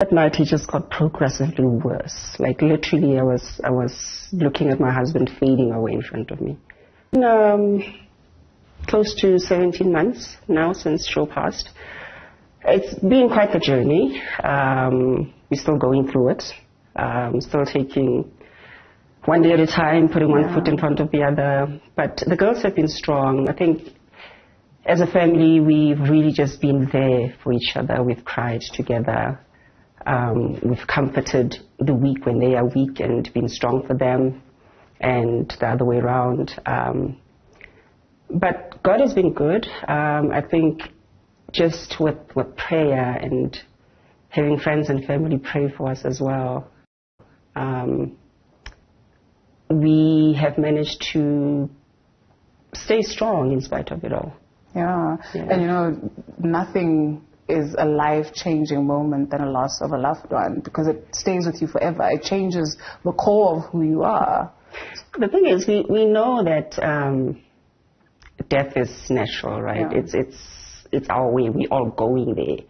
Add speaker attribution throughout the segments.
Speaker 1: That night he just got progressively worse. Like literally I was looking at my husband fading away in front of me. Close to 17 months now since Sho passed. It's been quite the journey. We're still going through it. Still taking one day at a time, putting one foot in front of the other. But the girls have been strong. I think as a family, we've really just been there for each other. We've cried together. We've comforted the weak when they are weak and been strong for them, and the other way around. But God has been good. I think just with prayer and having friends and family pray for us as well, we have managed to stay strong in spite of it all.
Speaker 2: Yeah. And nothing is a life-changing moment than a loss of a loved one, because it stays with you forever. It changes the core of who you are.
Speaker 1: The thing is, we know that death is natural, right? Yeah. It's our way. We're all going there.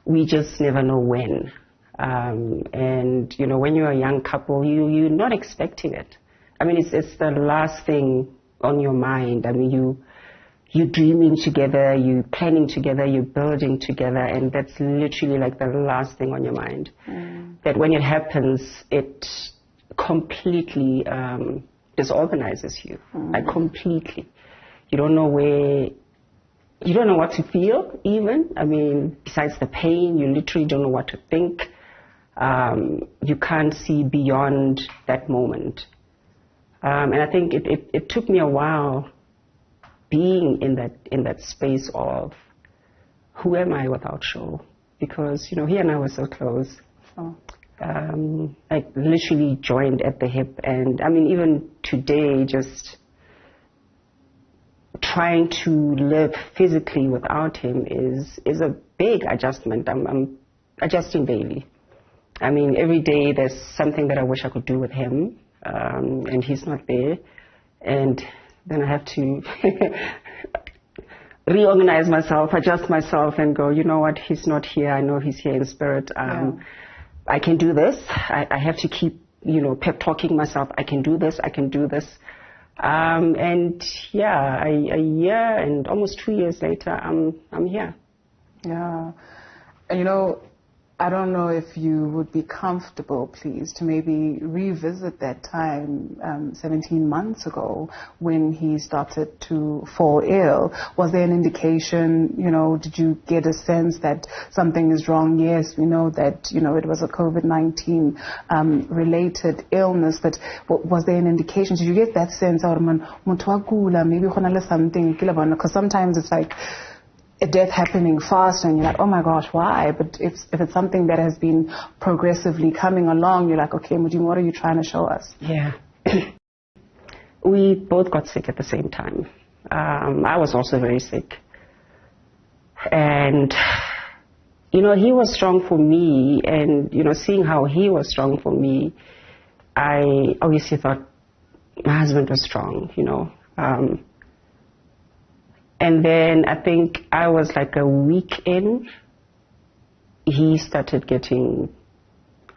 Speaker 1: We just never know when. And when you're a young couple, you're not expecting it. I mean, it's the last thing on your mind. I mean, you're dreaming together, you're planning together, you're building together, and that's literally like the last thing on your mind. That when it happens, it completely disorganizes you, like completely. You don't know you don't know what to feel even. I mean, besides the pain, you literally don't know what to think. You can't see beyond that moment. And I think it took me a while being in that space of who am I without Sho? Because he and I were so close. I literally joined at the hip, and I mean even today, just trying to live physically without him is a big adjustment. I'm adjusting daily. I mean, every day there's something that I wish I could do with him, and he's not there, and then I have to reorganize myself, adjust myself, and go, you know what, he's not here. I know he's here in spirit. I can do this. I have to keep, pep talking myself. I can do this. I can do this. And yeah, a year and almost 2 years later, I'm here.
Speaker 2: Yeah. And I don't know if you would be comfortable, please, to maybe revisit that time 17 months ago when he started to fall ill. Was there an indication, did you get a sense that something is wrong? Yes, we know that, it was a COVID-19 related illness, but was there an indication? Did you get that sense, maybe something? Because sometimes it's like a death happening fast and you're like, oh my gosh, why? But if it's something that has been progressively coming along, you're like, okay, Mudim, what are you trying to show us?
Speaker 1: Yeah. We both got sick at the same time. I was also very sick. And, he was strong for me, and, seeing how he was strong for me, I obviously thought my husband was strong, And then I think I was like a week in, he started getting,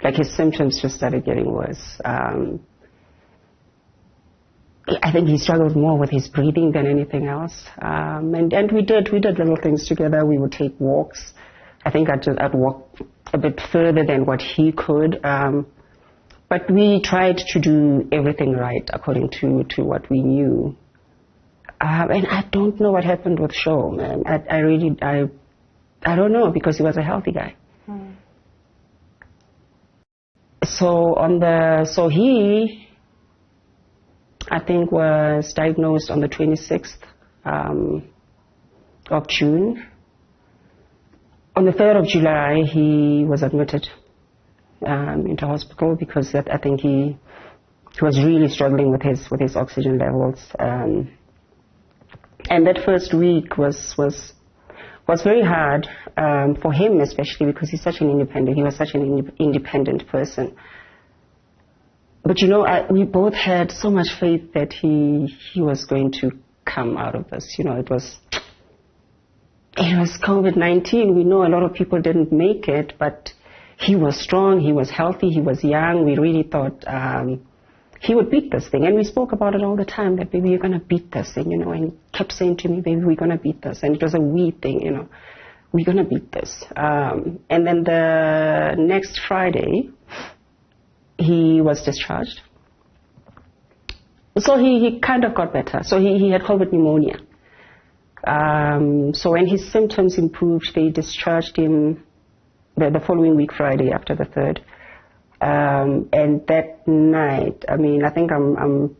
Speaker 1: his symptoms just started getting worse. I think he struggled more with his breathing than anything else. And we did little things together. We would take walks. I think I'd walk a bit further than what he could. But we tried to do everything right according to what we knew. And I don't know what happened with Sho, man. I don't know, because he was a healthy guy. So he, I think, was diagnosed on the 26th of June. On the 3rd of July, he was admitted into hospital because I think he was really struggling with his oxygen levels. And that first week was very hard for him, especially because he was such an independent person. But we both had so much faith that he was going to come out of this. It was COVID-19. We know a lot of people didn't make it, but he was strong, he was healthy, he was young. We really thought he would beat this thing. And we spoke about it all the time, that, baby, you're going to beat this thing, you know. And he kept saying to me, baby, we're going to beat this. And it was a we thing, you know. We're going to beat this. And then the next Friday, he was discharged. So he kind of got better. So he had COVID pneumonia. So when his symptoms improved, they discharged him the following week, Friday, after the 3rd. And that night, I mean, I think I'm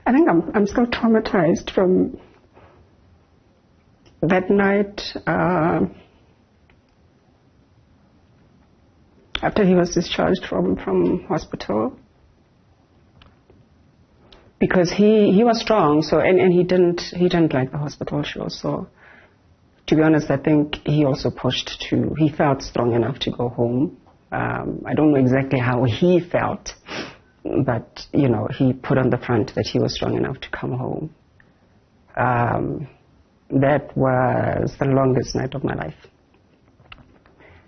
Speaker 1: I'm still traumatized from that night. After he was discharged from hospital, because he was strong, so and he didn't like the hospital show. So to be honest, I think he also pushed to. He felt strong enough to go home. I don't know exactly how he felt, but you know, he put on the front that he was strong enough to come home. That was the longest night of my life,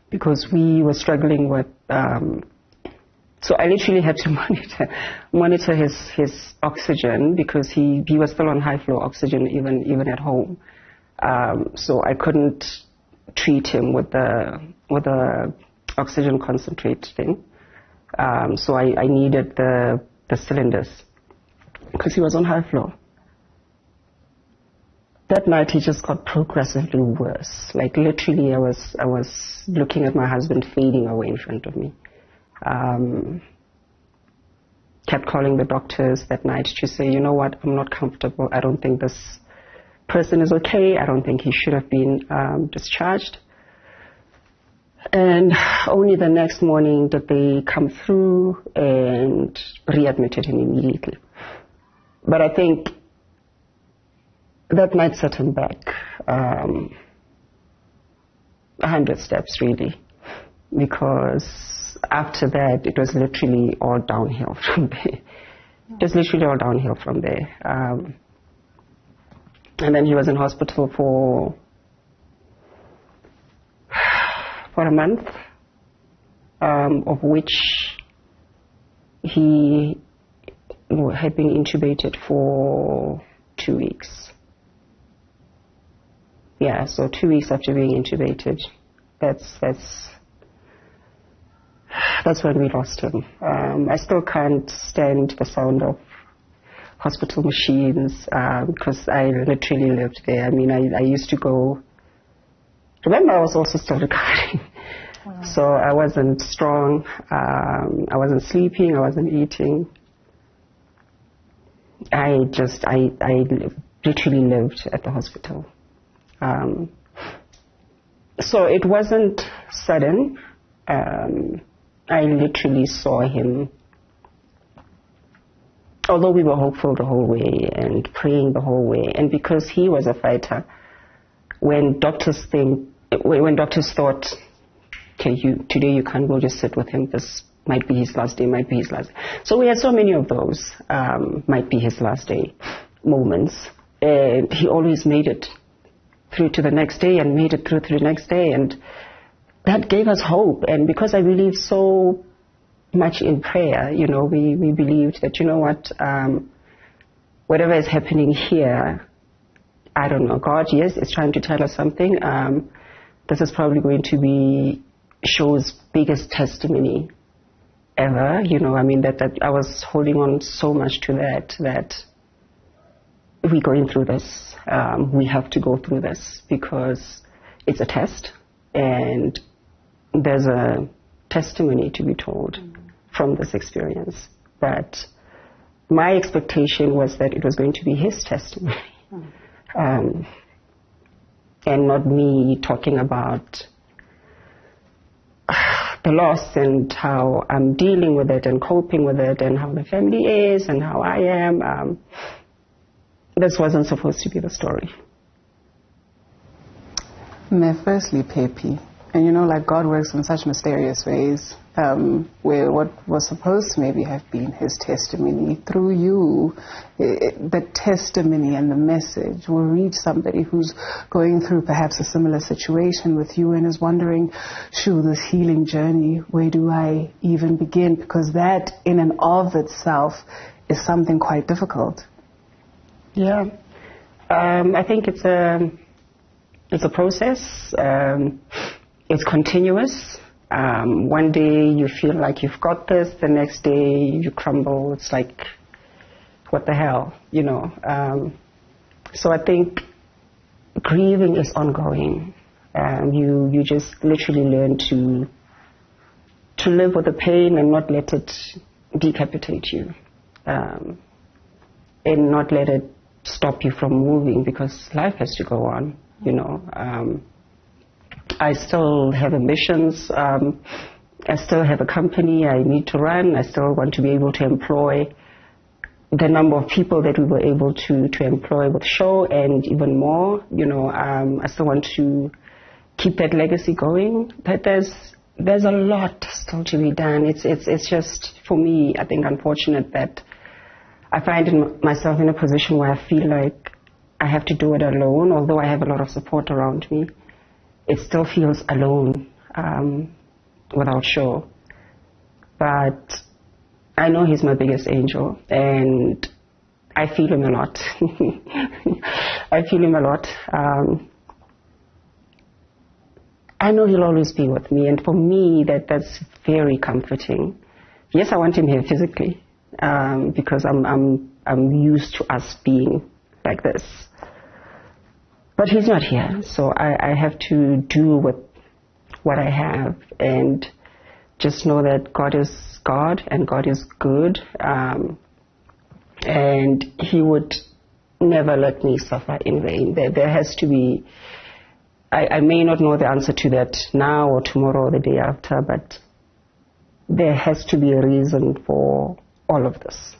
Speaker 1: because we were struggling with. So I literally had to monitor his oxygen, because he was still on high flow oxygen even at home. So I couldn't treat him with the oxygen concentrate thing. So I needed the cylinders, because he was on high flow. That night he just got progressively worse. Like literally I was looking at my husband fading away in front of me. Kept calling the doctors that night to say, you know what, I'm not comfortable. I don't think this person is okay. I don't think he should have been discharged. And only the next morning did they come through and readmitted him immediately. But I think that night set him back 100 steps, really, because after that it was literally all downhill from there. It was literally all downhill from there. And then he was in hospital for a month, of which he had been intubated for 2 weeks. Yeah, so 2 weeks after being intubated, that's when we lost him. I still can't stand the sound of hospital machines, because I literally lived there. I mean, I used to go. Remember, I was also still recovering. Wow. So I wasn't strong. I wasn't sleeping. I wasn't eating. I literally lived at the hospital. So it wasn't sudden. I literally saw him, although we were hopeful the whole way and praying the whole way. And because he was a fighter, when doctors thought, okay, today you can't go, just sit with him, this might be his last day, might be his last day. So we had so many of those, might be his last day moments. And he always made it through to the next day and made it through to the next day. And that gave us hope. And because I believe so much in prayer, you know, we believed that, you know what, whatever is happening here, I don't know, God, yes, is trying to tell us something. This is probably going to be show's biggest testimony ever. You know, I mean, that I was holding on so much to that we're going through this. We have to go through this because it's a test and there's a testimony to be told from this experience. But my expectation was that it was going to be his testimony. And not me talking about the loss and how I'm dealing with it and coping with it and how the family is and how I am. This wasn't supposed to be the story.
Speaker 2: Firstly, Pepe, and you know, like God works in such mysterious ways. where what was supposed to maybe have been his testimony, through you, the testimony and the message will reach somebody who's going through perhaps a similar situation with you and is wondering, shoo, this healing journey, where do I even begin? Because that in and of itself is something quite difficult.
Speaker 1: Yeah. I think it's a process. It's continuous. One day you feel like you've got this, the next day you crumble. It's like, what the hell, you know. So I think grieving is ongoing. You just literally learn to live with the pain and not let it decapitate you, and not let it stop you from moving, because life has to go on, you know. I still have ambitions. I still have a company I need to run. I still want to be able to employ the number of people that we were able to employ with Show, and even more, you know. I still want to keep that legacy going. But there's a lot still to be done. It's just, for me, I think, unfortunate that I find myself in a position where I feel like I have to do it alone, although I have a lot of support around me. It still feels alone without Show. But I know he's my biggest angel, and I feel him a lot. I feel him a lot. I know he'll always be with me, and for me, that's very comforting. Yes, I want him here physically, because I'm used to us being like this. But he's not here, so I have to do with what I have, and just know that God is God and God is good, and He would never let me suffer in vain. There has to be, I may not know the answer to that now or tomorrow or the day after, but there has to be a reason for all of this.